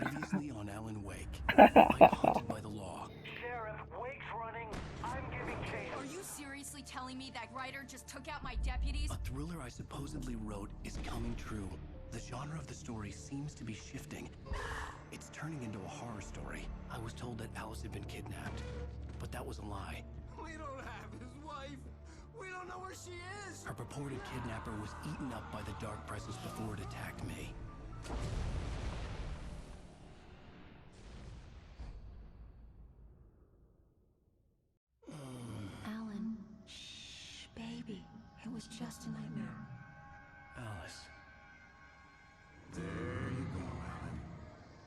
Previously on Alan Wake. I'm hunted by the law. Sheriff, Wake's running. I'm giving chase. Are you seriously telling me that writer just took out my deputies? A thriller I supposedly wrote is coming true. The genre of the story seems to be shifting. It's turning into a horror story. I was told that Alice had been kidnapped, but that was a lie. We don't have his wife. We don't know where she is. Her purported kidnapper was eaten up by the dark presence before it attacked me. Alan, shh, baby. It was just a nightmare. Alice. There you go, Alan.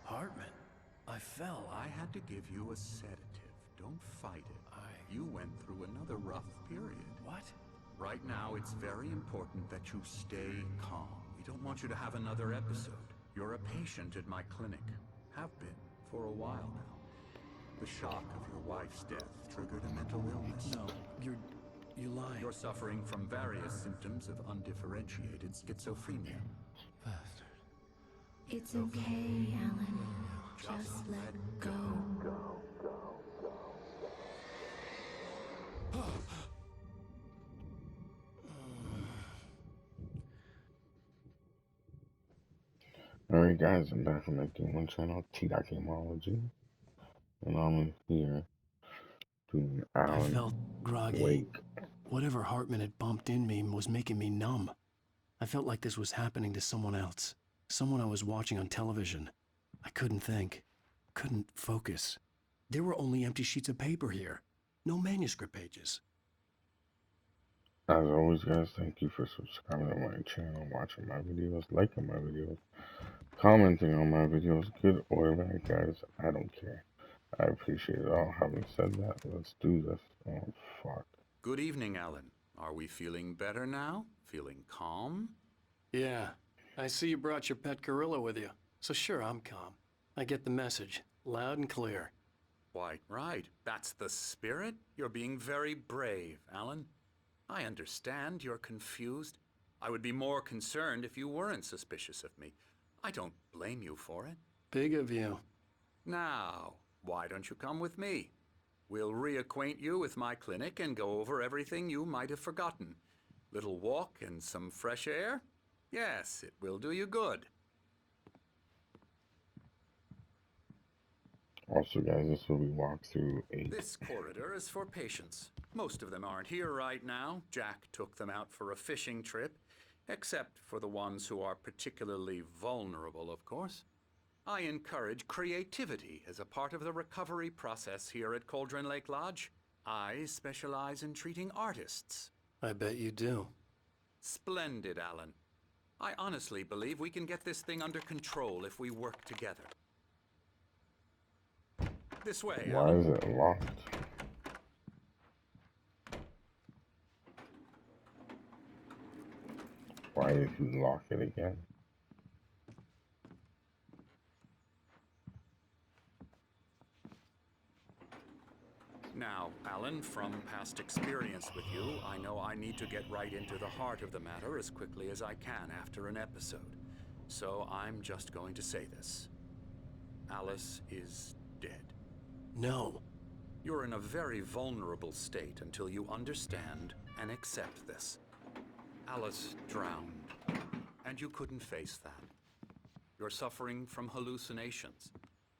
Hartman. I fell. I had to give you a sedative. Don't fight it. You went through another rough period. What? Right now, it's very important that you stay calm. We don't want you to have another episode. You're a patient at my clinic. Have been for a while now. The shock of your wife's death triggered a mental illness. No, you're lying. You're suffering from various symptoms of undifferentiated schizophrenia. Bastard. It's okay, Alan. Just let go. Alright guys, I'm back from that Game One channel, T.Gamology, and I'm here doing I Alan felt groggy. Wake. Whatever Hartman had bumped in me was making me numb. I felt like this was happening to someone else. Someone I was watching on television. I couldn't think. Couldn't focus. There were only empty sheets of paper here. No manuscript pages. As always guys, thank you for subscribing to my channel, watching my videos, liking my videos, commenting on my videos, good or bad guys, I don't care. I appreciate it all. Having said that, let's do this. Oh fuck. Good evening, Alan. Are we feeling better now? Feeling calm? Yeah, I see you brought your pet gorilla with you. So sure, I'm calm. I get the message, loud and clear. Why, right. That's the spirit. You're being very brave, Alan. I understand you're confused. I would be more concerned if you weren't suspicious of me. I don't blame you for it. Big of you. Now, why don't you come with me? We'll reacquaint you with my clinic and go over everything you might have forgotten. Little walk and some fresh air? Yes, it will do you good. Also guys, this will be walkthrough 8. This corridor is for patients. Most of them aren't here right now. Jack took them out for a fishing trip, except for the ones who are particularly vulnerable, of course. I encourage creativity as a part of the recovery process here at Cauldron Lake Lodge. I specialize in treating artists. I bet you do. Splendid, Alan. I honestly believe we can get this thing under control if we work together. This way, Why Alan. is it locked? Why did you lock it again? Now, Alan, from past experience with you, I know I need to get right into the heart of the matter as quickly as I can after an episode. So I'm just going to say this. Alice is dead. No. You're in a very vulnerable state until you understand and accept this. Alice drowned, and you couldn't face that. You're suffering from hallucinations,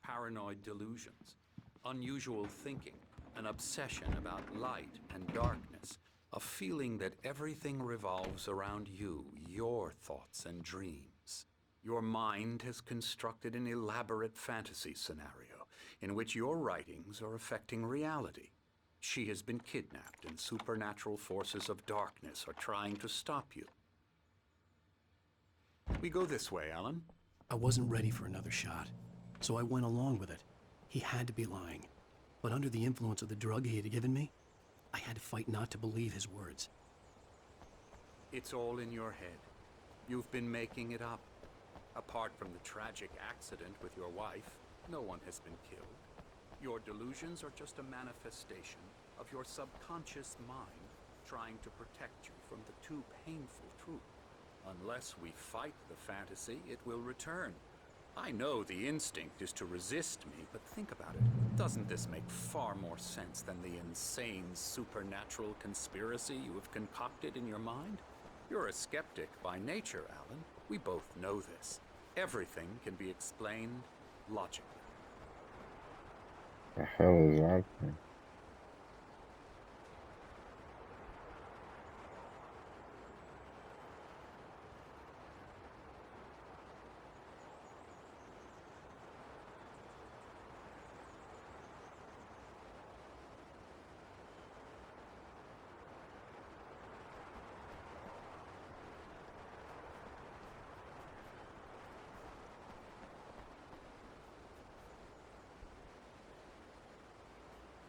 paranoid delusions, unusual thinking, an obsession about light and darkness, a feeling that everything revolves around you, your thoughts and dreams. Your mind has constructed an elaborate fantasy scenario in which your writings are affecting reality. She has been kidnapped and supernatural forces of darkness are trying to stop you. We go this way, Alan. I wasn't ready for another shot, so I went along with it. He had to be lying. But under the influence of the drug he had given me, I had to fight not to believe his words. It's all in your head. You've been making it up. Apart from the tragic accident with your wife, no one has been killed. Your delusions are just a manifestation of your subconscious mind trying to protect you from the too painful truth. Unless we fight the fantasy, it will return. I know the instinct is to resist me, but think about it. Doesn't this make far more sense than the insane supernatural conspiracy you have concocted in your mind? You're a skeptic by nature, Alan. We both know this. Everything can be explained logically. The hell is happening?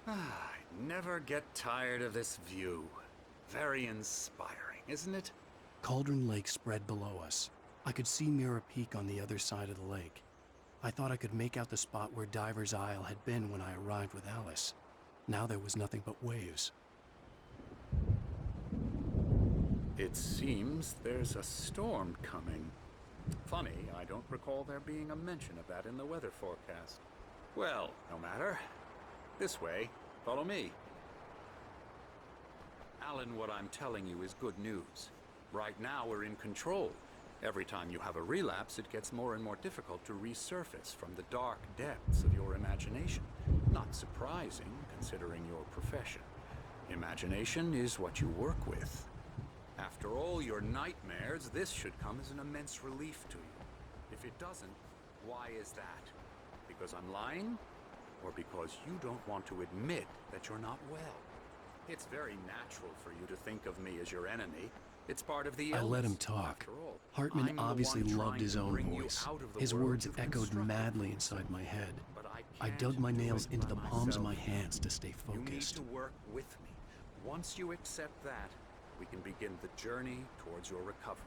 I never get tired of this view. Very inspiring, isn't it? Cauldron Lake spread below us. I could see Mirror Peak on the other side of the lake. I thought I could make out the spot where Diver's Isle had been when I arrived with Alice. Now there was nothing but waves. It seems there's a storm coming. Funny, I don't recall there being a mention of that in the weather forecast. Well, no matter. This way. Follow me. Alan, what I'm telling you is good news. Right now, we're in control. Every time you have a relapse, it gets more and more difficult to resurface from the dark depths of your imagination. Not surprising, considering your profession. Imagination is what you work with. After all your nightmares, this should come as an immense relief to you. If it doesn't, why is that? Because I'm lying? Or because you don't want to admit that you're not well? It's very natural for you to think of me as your enemy. It's part of the illness. I let him talk. After all, Hartman I'm the obviously one loved trying his to own bring you voice. out of the His world words you've echoed constructed. madly inside my head. But I can't dug my do nails it into by the palms of my myself. hands to stay You need focused. to work with me. Once you accept that, we can begin the journey towards your recovery.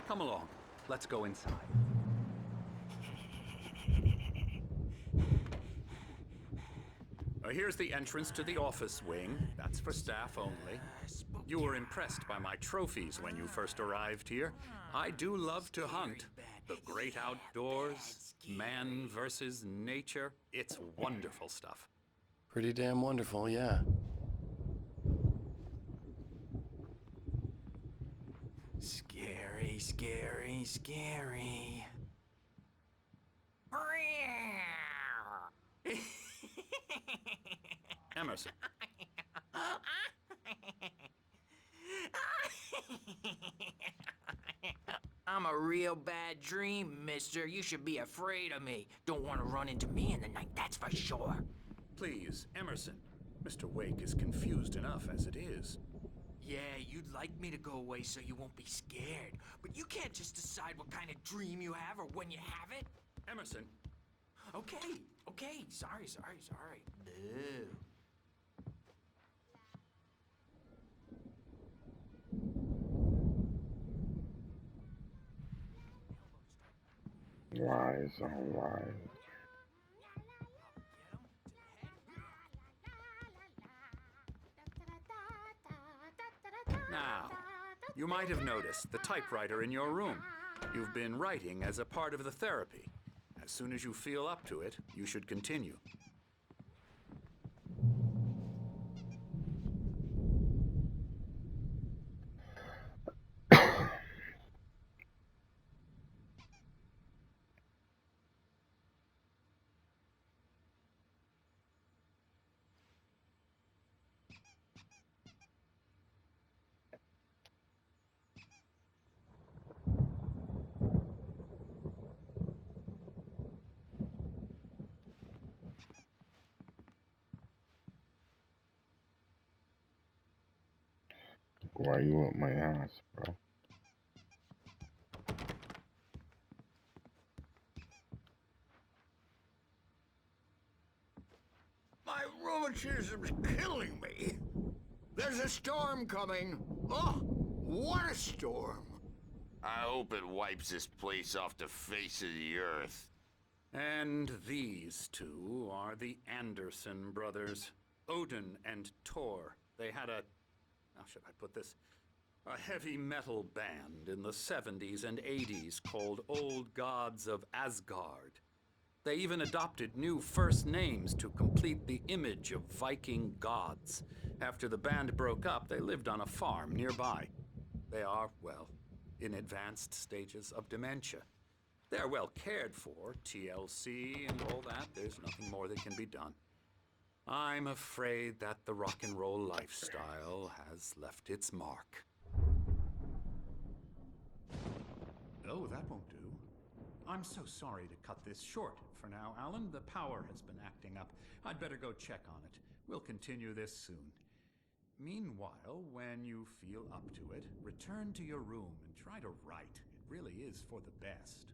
Come along. Let's go inside. Here's the entrance to the office wing. That's for staff only. You were impressed by my trophies when you first arrived here. I do love to hunt. The great outdoors, man versus nature. It's wonderful stuff. Pretty damn wonderful, yeah. Scary, scary, scary. Emerson. I'm a real bad dream, mister. You should be afraid of me. Don't want to run into me in the night, that's for sure. Please, Emerson. Mr. Wake is confused enough as it is. Yeah, you'd like me to go away so you won't be scared. But you can't just decide what kind of dream you have or when you have it. Emerson. Okay, okay. Sorry. Boo. Lies on lies. Now, you might have noticed the typewriter in your room. You've been writing as a part of the therapy. As soon as you feel up to it, you should continue. Why you up my ass, bro? My rheumatism's killing me. There's a storm coming. Oh, what a storm. I hope it wipes this place off the face of the earth. And these two are the Anderson brothers. Odin and Tor. They had a how should I put this? A heavy metal band in the 70s and 80s called Old Gods of Asgard. They even adopted new first names to complete the image of Viking gods. After the band broke up, they lived on a farm nearby. They are, well, in advanced stages of dementia. They're well cared for, TLC and all that. There's nothing more that can be done. I'm afraid that the rock and roll lifestyle has left its mark. Oh, that won't do. I'm so sorry to cut this short for now, Alan. The power has been acting up. I'd better go check on it. We'll continue this soon. Meanwhile, when you feel up to it, return to your room and try to write. It really is for the best.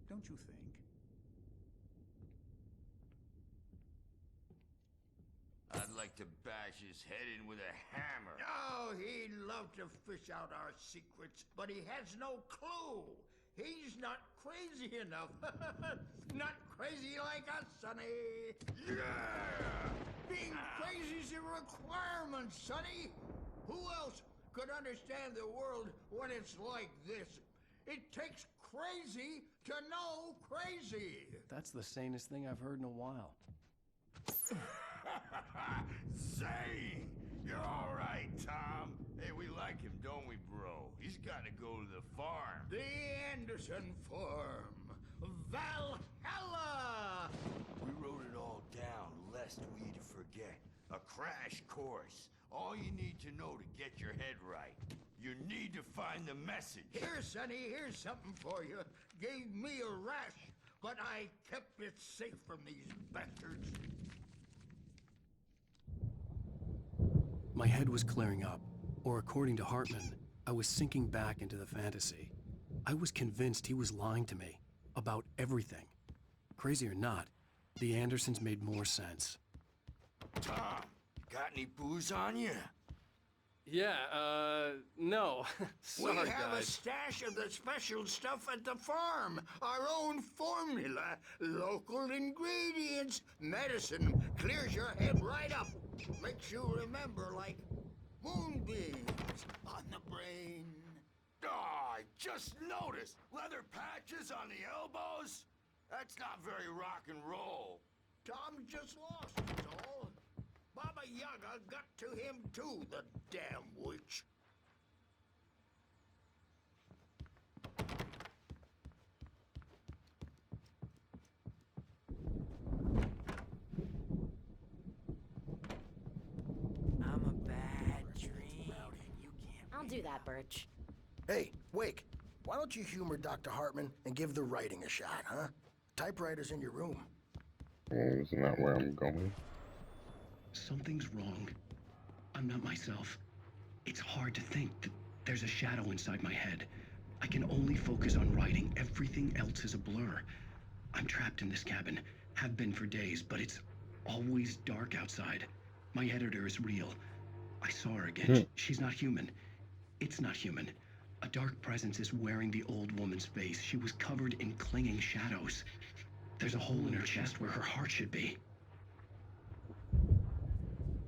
Don't you think? I'd like to bash his head in with a hammer. Oh, he'd love to fish out our secrets, but he has no clue. He's not crazy enough. Not crazy like us, Sonny. Yeah! Being crazy's a requirement, Sonny. Who else could understand the world when it's like this? It takes crazy to know crazy. That's the sanest thing I've heard in a while. Zane! You're all right, Tom. Hey, we like him, don't we, bro? He's got to go to the farm. The Anderson Farm. Valhalla! We wrote it all down, lest we'd forget. A crash course. All you need to know to get your head right. You need to find the message. Here, Sonny, here's something for you. Gave me a rash, but I kept it safe from these bastards. My head was clearing up, or according to Hartman, I was sinking back into the fantasy. I was convinced he was lying to me about everything. Crazy or not, the Andersons made more sense. Tom, got any booze on you? Yeah, no. We have a stash of the special stuff at the farm. Our own formula. Local ingredients. Medicine clears your head right up. Makes you remember like moonbeams on the brain. Oh, I just noticed. Leather patches on the elbows? That's not very rock and roll. Tom just lost it all. Baba Yaga got to him too, the damn witch. I'm a bad dream. You can't. I'll do that, Birch. Hey, Wake, why don't you humor Dr. Hartman and give the writing a shot, huh? Typewriter's in your room. Isn't that where I'm going? Something's wrong. I'm not myself. It's hard to think that there's a shadow inside my head. I can only focus on writing. Everything else is a blur. I'm trapped in this cabin. Have been for days, but it's always dark outside. My editor is real. I saw her again. She's not human. It's not human. A dark presence is wearing the old woman's face. She was covered in clinging shadows. There's a hole in her chest where her heart should be.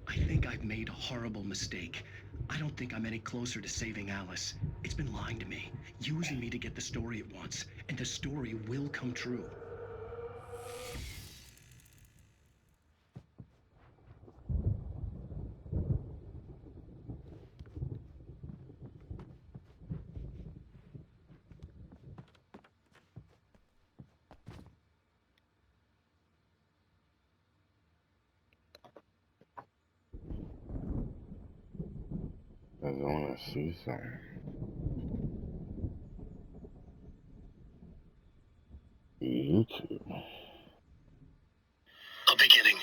I think I've made a horrible mistake. I don't think I'm any closer to saving Alice. It's been lying to me, using me to get the story it wants, and the story will come true. I want to see something. YouTube. A beginning.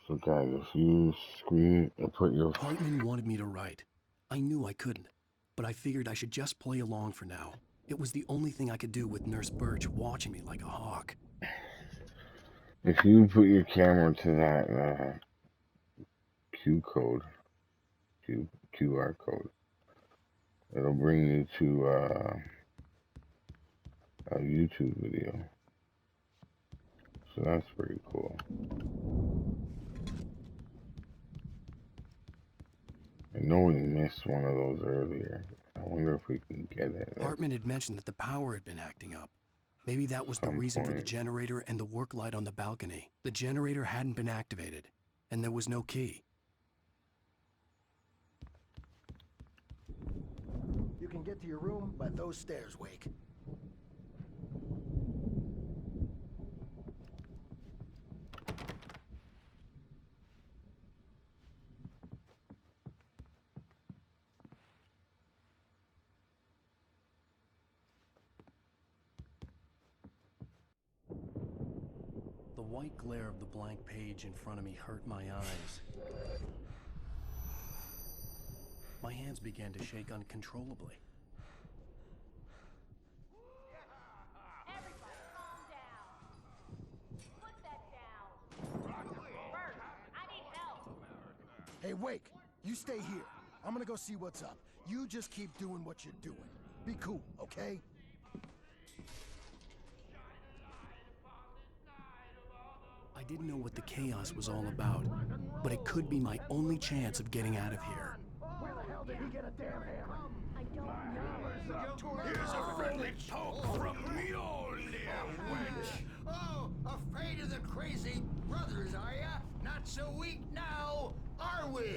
So guys, if you screen and put your... Hartman wanted me to write. I knew I couldn't, but I figured I should just play along for now. It was the only thing I could do with Nurse Birch watching me like a hawk. If you put your camera to that QR code, it'll bring you to a YouTube video. So that's pretty cool. I know we missed one of those earlier. I wonder if we can get it. Hartman had mentioned that the power had been acting up. Maybe that was the Some reason for the point. generator and the work light on the balcony. The generator hadn't been activated, and there was no key. You can get to your room by those stairs, Wake. The white glare of the blank page in front of me hurt my eyes. My hands began to shake uncontrollably. Everybody, calm down. Put that down. Bert, I need help. Hey, Wake, you stay here. I'm gonna go see what's up. You just keep doing what you're doing. Be cool, okay? I didn't know what the chaos was all about, but it could be my only chance of getting out of here. Where the hell did he get a damn hammer? I don't know. Here's a friendly poke from Mjolnir, wench. Oh, afraid of the crazy brothers, are ya? Not so weak now, are we?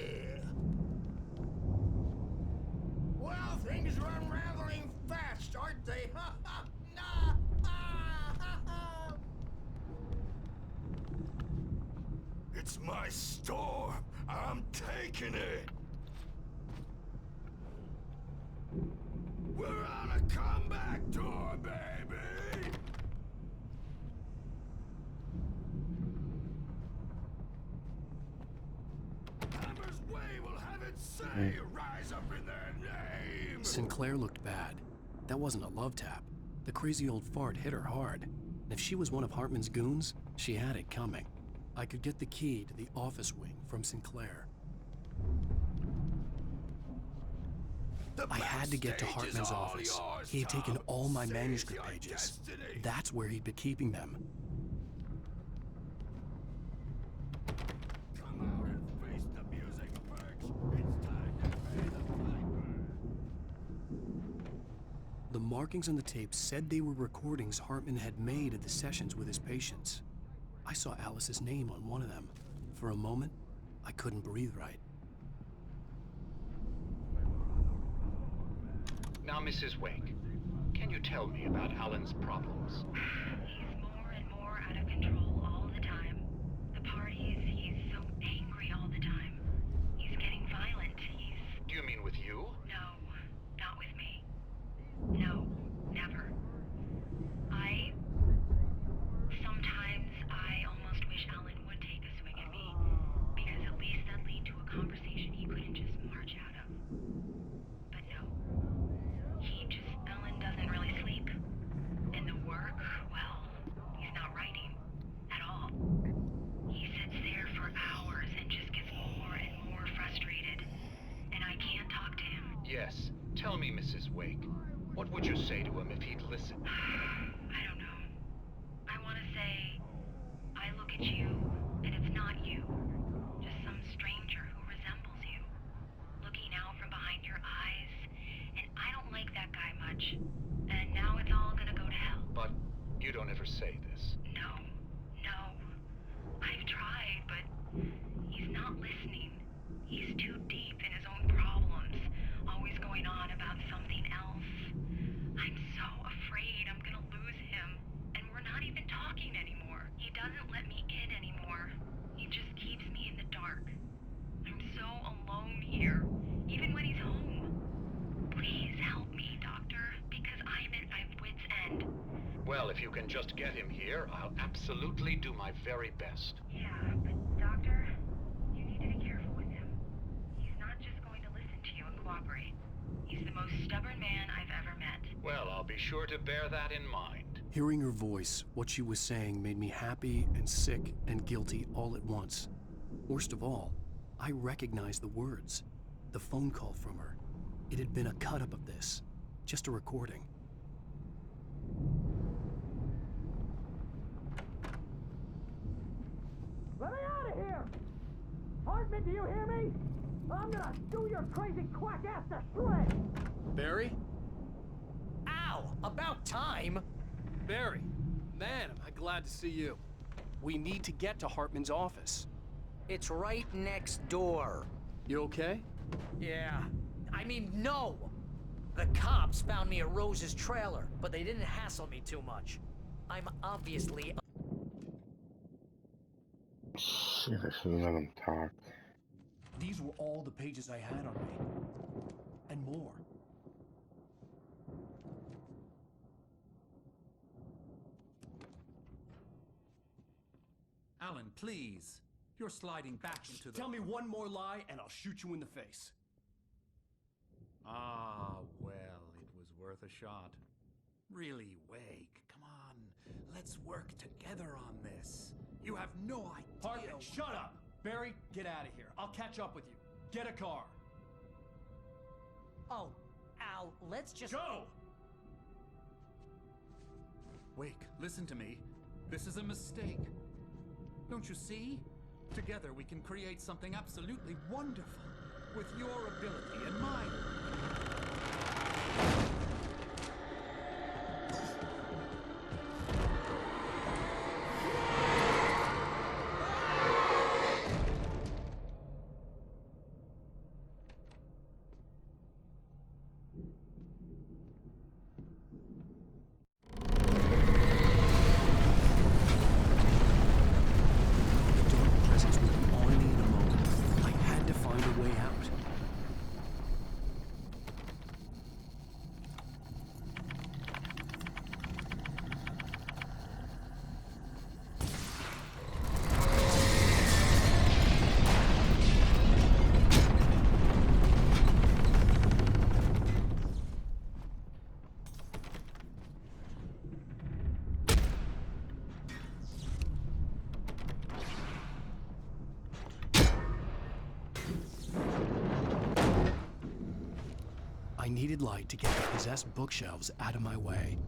Well, things are unraveling fast, aren't they? Ha ha! Nah! Ha ha ha! It's my storm. I'm taking it. We're on a comeback tour, baby. Hammer's Way will have it say, rise up in their name. Sinclair looked bad. That wasn't a love tap. The crazy old fart hit her hard. And if she was one of Hartman's goons, she had it coming. I could get the key to the office wing from Sinclair. I had to get to Hartman's office. He had taken all my manuscript pages. That's where he'd been keeping them. Come out and face the music, Perks. It's time to pay the piper. The markings on the tape said they were recordings Hartman had made at the sessions with his patients. I saw Alice's name on one of them. For a moment, I couldn't breathe right. Now, Mrs. Wake, can you tell me about Alan's problems? He's more and more out of control all the time. The parties, he's so angry all the time. He's getting violent. Do you mean with you? No, not with me. No, never. Sometimes I almost wish Alan would take a swing at me, because at least that'd lead to a conversation he couldn't just march out of. But no. Alan doesn't really sleep. And the work, well, he's not writing at all. He sits there for hours and just gets more and more frustrated. And I can't talk to him. Yes. Tell me, Mrs. Wake, what would you say to him if he'd listen? I don't know. I want to say, I look at you, and it's not you. Just some stranger who resembles you. Looking out from behind your eyes, and I don't like that guy much. And now it's all gonna go to hell. But you don't ever say this. No. I've tried, but he's not listening. He's too deep in his own problems, always going on about something else. I'm so afraid I'm gonna lose him, and we're not even talking anymore. He doesn't let me in anymore. He just keeps me in the dark. I'm so alone here, even when he's home. Please help me, Doctor, because I'm at my wit's end. Well, if you can just get him here, I'll absolutely do my very best. Yeah, but Doctor, you need to be careful with him. He's not just going to listen to you and cooperate. He's the most stubborn man I've ever met. Well, I'll be sure to bear that in mind. Hearing her voice, what she was saying made me happy and sick and guilty all at once. Worst of all, I recognized the words. The phone call from her. It had been a cut-up of this. Just a recording. Hartman, do you hear me? I'm gonna do your crazy quack ass to shreds! Barry? Ow! About time! Barry! Man, am I glad to see you. We need to get to Hartman's office. It's right next door. You okay? Yeah. I mean, no! The cops found me at Rose's trailer, but they didn't hassle me too much. I'm obviously... Shit, I should've let him talk. These were all the pages I had on me. And more. Alan, please. You're sliding back into the... Tell me one more lie and I'll shoot you in the face. Ah, well, it was worth a shot. Really, Wake, come on. Let's work together on this. You have no idea... Hartman, shut up! Barry, get out of here. I'll catch up with you. Get a car. Oh, Al, let's just... Go! Wake, listen to me. This is a mistake. Don't you see? Together we can create something absolutely wonderful. With your ability and mine. Presence would be on me in a moment. I had to find a way out. I needed light to get the possessed bookshelves out of my way.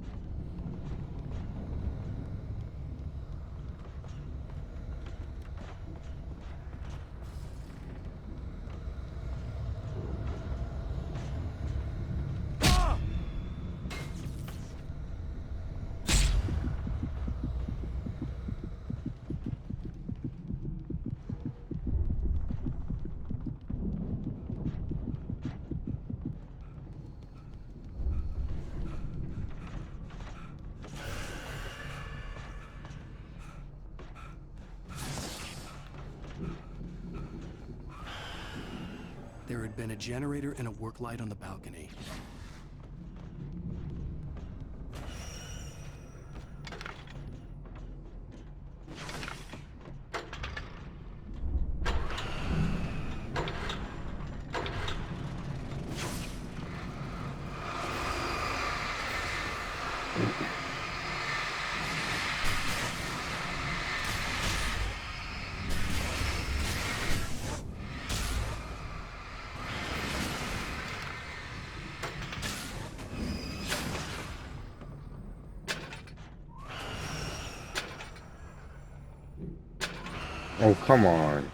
There had been a generator and a work light on the balcony. Oh, come on.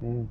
You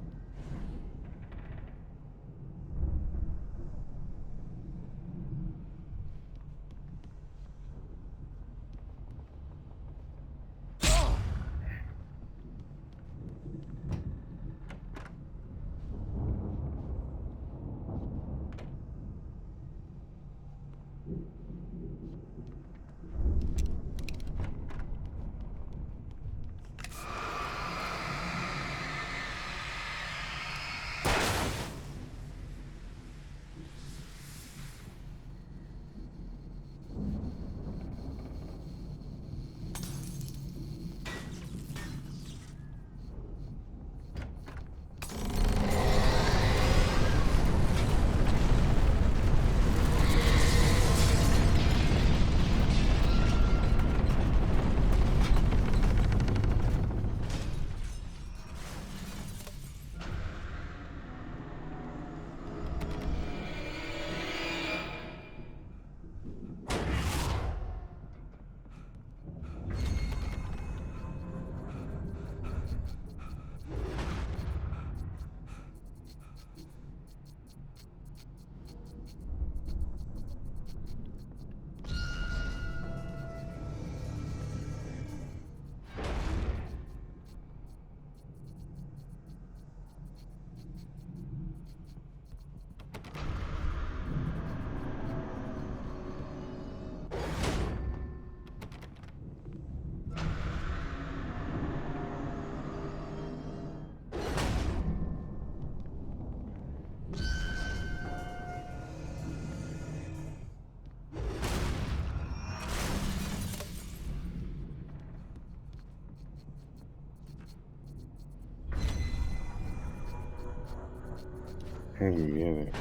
get it.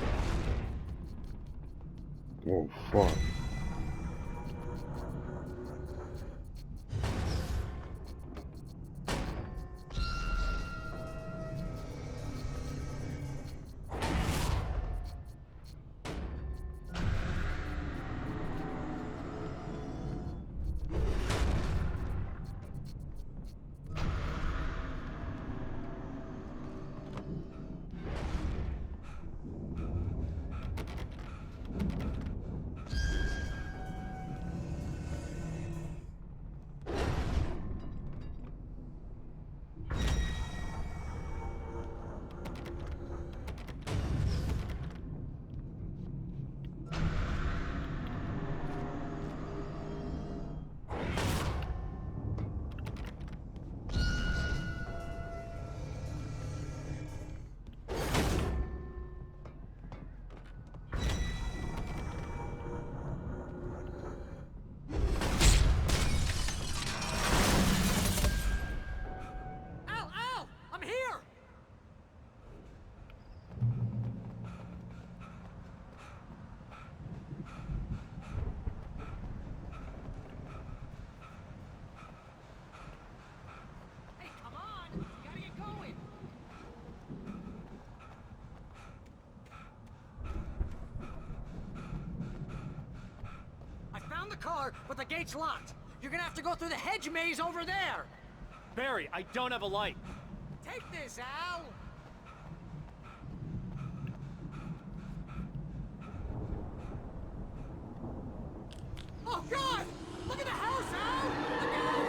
Oh, fuck. The car, but the gate's locked. You're gonna have to go through the hedge maze over there. Barry, I don't have a light. Take this, Al. Oh God! Look at the house, Al! Look out!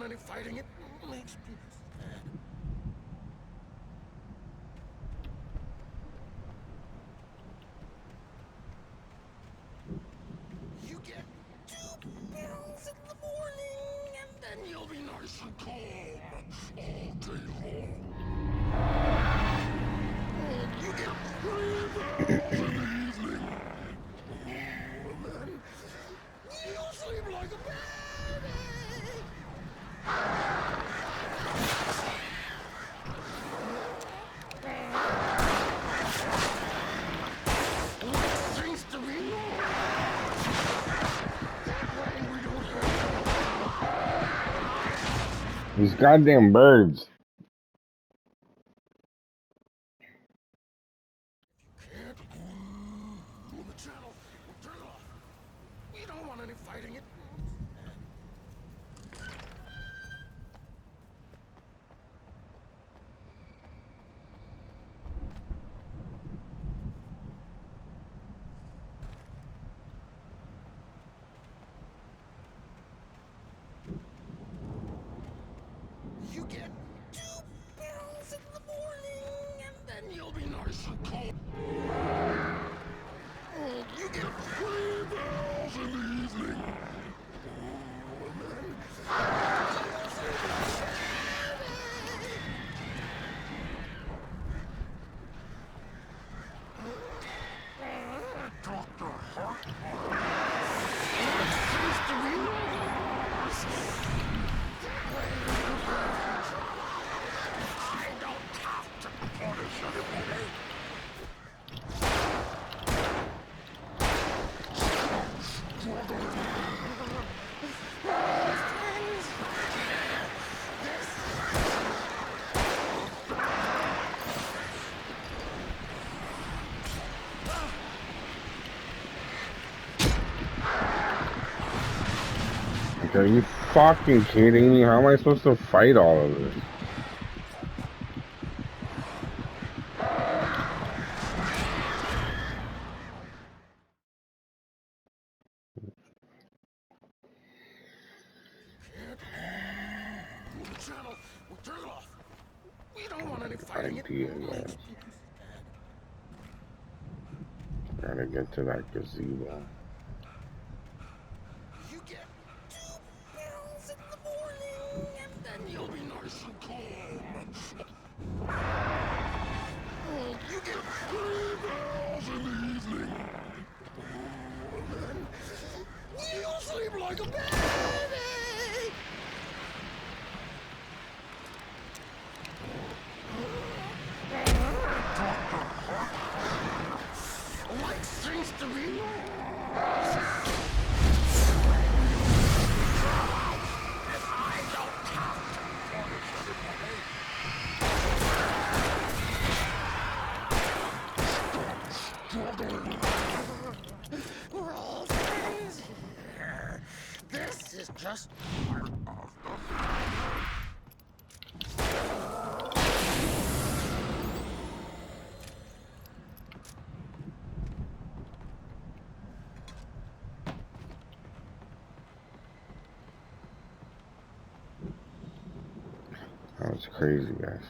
any fighting. It makes me sad. You get 2 pills in the morning, and then you'll be nice and calm all day long. You get 3 pills in the evening. And then you'll sleep like a baby. Seems to be These goddamn birds. Move the channel. Turn it off. We don't want any fighting. It. You get 2 pills in the morning, and then you'll be nice and calm. You get 3 pills in the evening. And then you'll sleep like a baby. Dr. Hartman. What seems to be yours? I don't have to punish anybody. Are you fucking kidding me? How am I supposed to fight all of this? Move the channel. We'll turn it off. We don't want any fighting. Idea, guys. Gotta get to that gazebo. You get 2 pills in the morning, and then you'll be nice and calm. You get 3 pills in the evening. And then you'll sleep like a baby. Light seems to be yours. And I don't have to punish anybody. We're all friends here. This is just part of the That was crazy, guys.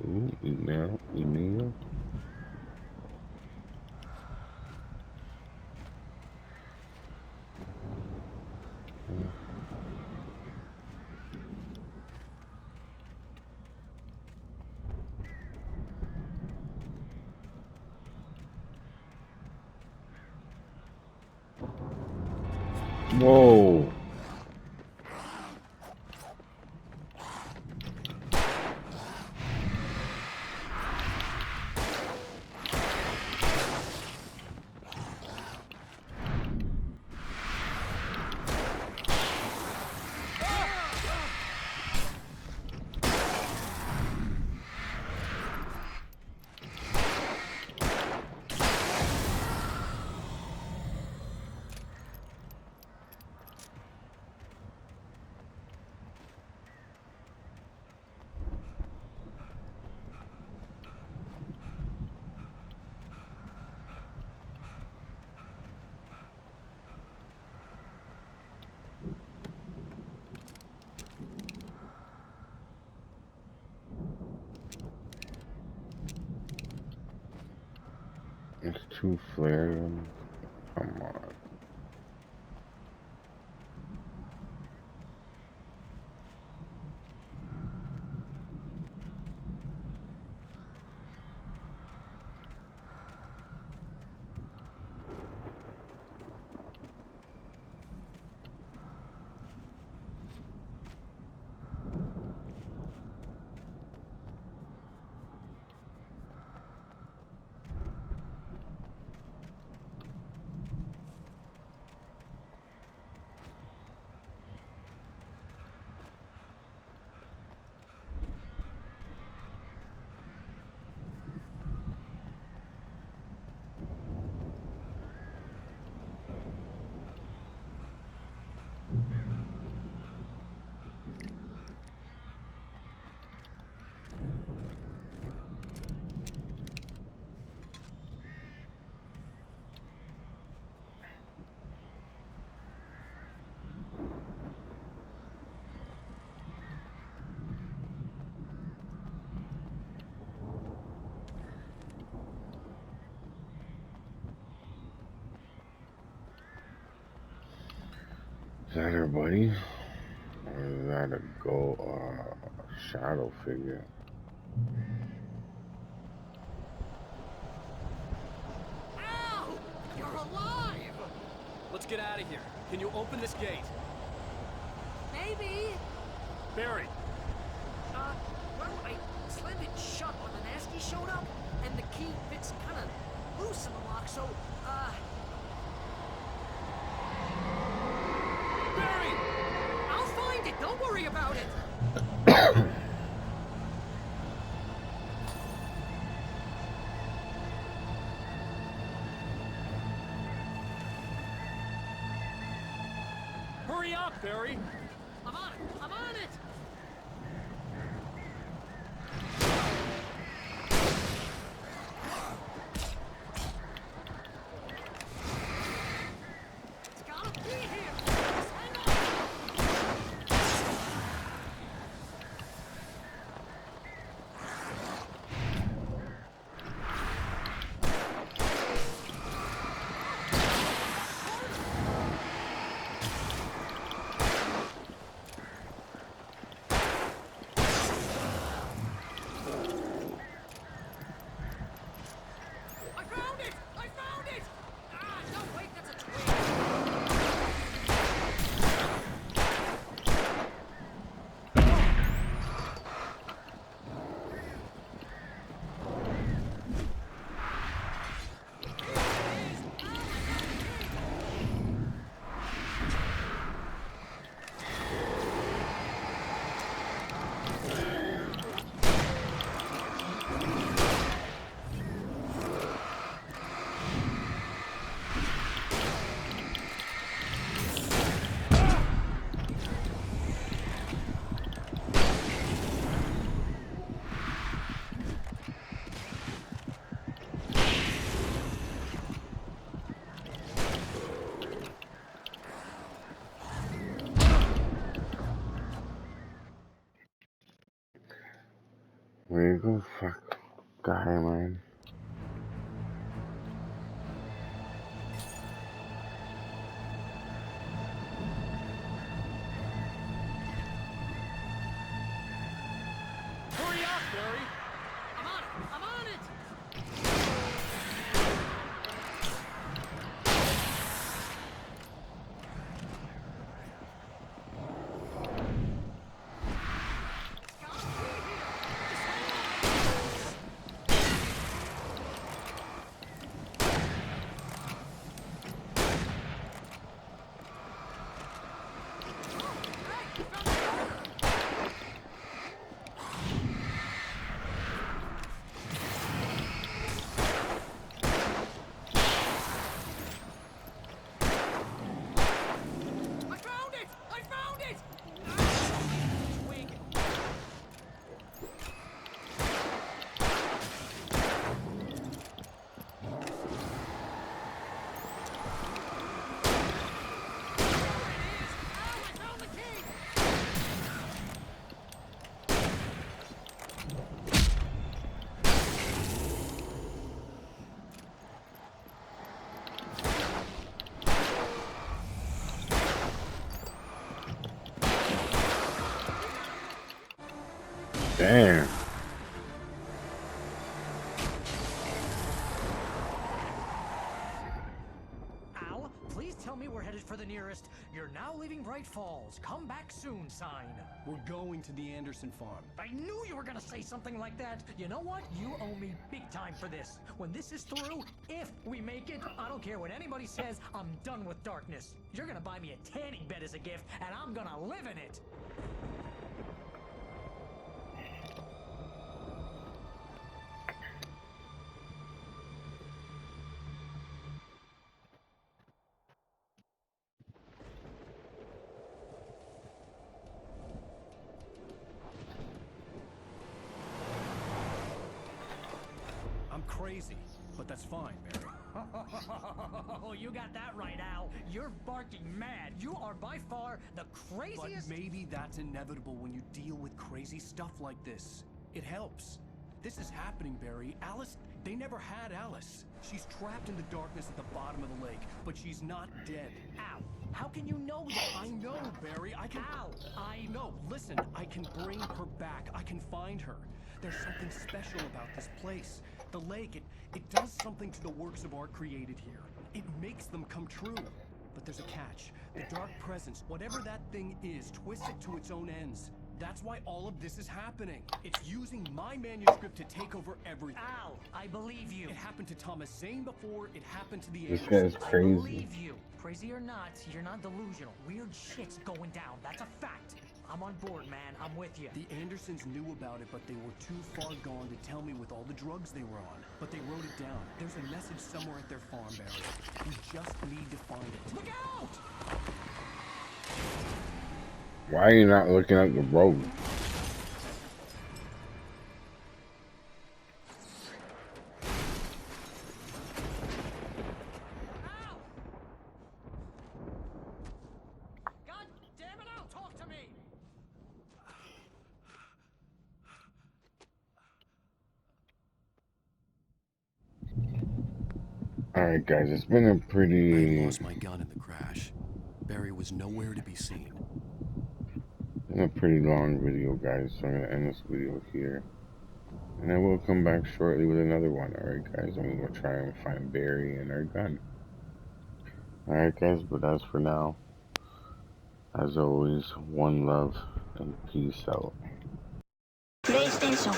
Ooh, email. Whoa. It's too flared. Come on. Is that her buddy? Or is that a shadow figure? Ow! You're alive! Let's get out of here. Can you open this gate? Maybe. Barry! Well, I slammed it shut when the nasty showed up, and the key fits kind of loose in the lock, so, Barry! I'll find it, don't worry about it! Hurry up, Barry! I'm on it! I'm on it! It's gotta be here! Just hang on! oh fuck, guy, man. Hurry up, Barry! I'm on it! I'm on it! I found it! I found it! Swing. Damn. Al, please tell me we're headed for the nearest "You're now leaving Bright Falls. Come back soon" sign. We're going to the Anderson farm. I knew you were gonna say something like that. You know what? You owe me big time for this. When this is through, if we make it, I don't care what anybody says, I'm done with darkness. You're gonna buy me a tanning bed as a gift, and I'm gonna live in it. I'm crazy, but that's fine, Barry. Oh, you got that right, Al. You're barking mad. You are by far the craziest. But maybe that's inevitable when you deal with crazy stuff like this. It helps. This is happening, Barry. Alice, they never had Alice. She's trapped in the darkness at the bottom of the lake, but she's not dead. Al, how can you know that? I know, Barry. I can... Al, No, listen. I can bring her back. I can find her. There's something special about this place. The lake, it does something to the works of art created here. It makes them come true. But there's a catch. The dark presence, whatever that thing is, twists it to its own ends. That's why all of this is happening. It's using my manuscript to take over everything. Al, I believe you. It happened to Thomas Zane before, it happened to the This Andersons. guy's I crazy. believe you. Crazy or not, you're not delusional. Weird shit's going down. That's a fact. I'm on board, man. I'm with you. The Andersons knew about it, but they were too far gone to tell me with all the drugs they were on. But they wrote it down. There's a message somewhere at their farm, Barry. We just need to find it. Look out! Why are you not looking at the road? God damn it, Al, talk to me! Alright guys, it's been a I pretty... lost my gun in the crash. Barry was nowhere to be seen. Been a pretty long video, guys, so I'm gonna end this video here. And I will come back shortly with another one, alright guys? I'm gonna go try and find Barry and our gun. Alright guys, but as for now, as always, one love and peace out. PlayStation